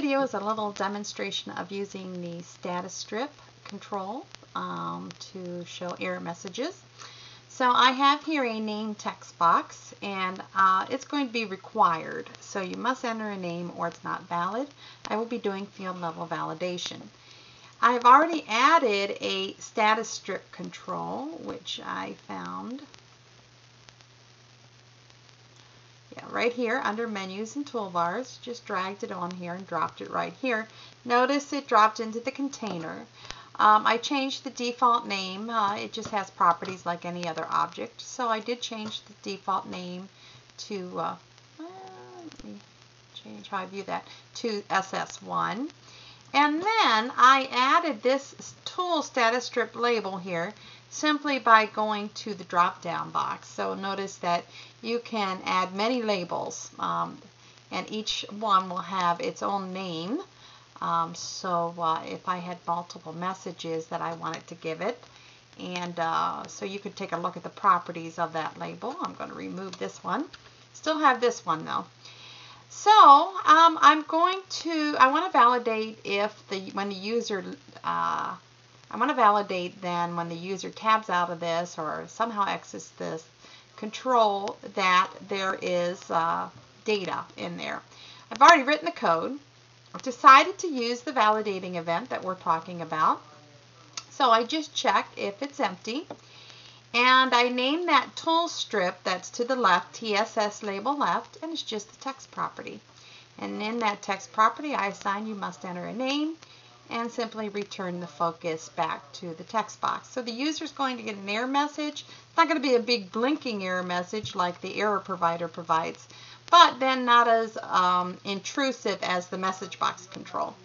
video is a little demonstration of using the status strip control to show error messages. So I have here a name text box, and it's going to be required. So you must enter a name or it's not valid. I will be doing field level validation. I have already added a status strip control, which I found right here under menus and toolbars. Just dragged it on here and dropped it right here. Notice it dropped into the container. I changed the default name. It just has properties like any other object. So I did change the default name to, let me change how I view that, to SS1. And then I added this tool status strip label here simply by going to the drop down box. So notice that you can add many labels, and each one will have its own name. So if I had multiple messages that I wanted to give it, and so you could take a look at the properties of that label. I'm going to remove this one. Still have this one though. So I want to validate when the user tabs out of this or somehow exits this control, that there is data in there. I've already written the code. I've decided to use the validating event that we're talking about. So I just checked if it's empty. And I named that tool strip that's to the left, TSS label left, and it's just the text property. And in that text property, I assign you must enter a name and simply return the focus back to the text box. So the user is going to get an error message. It's not going to be a big blinking error message like the error provider provides, but then not as intrusive as the message box control.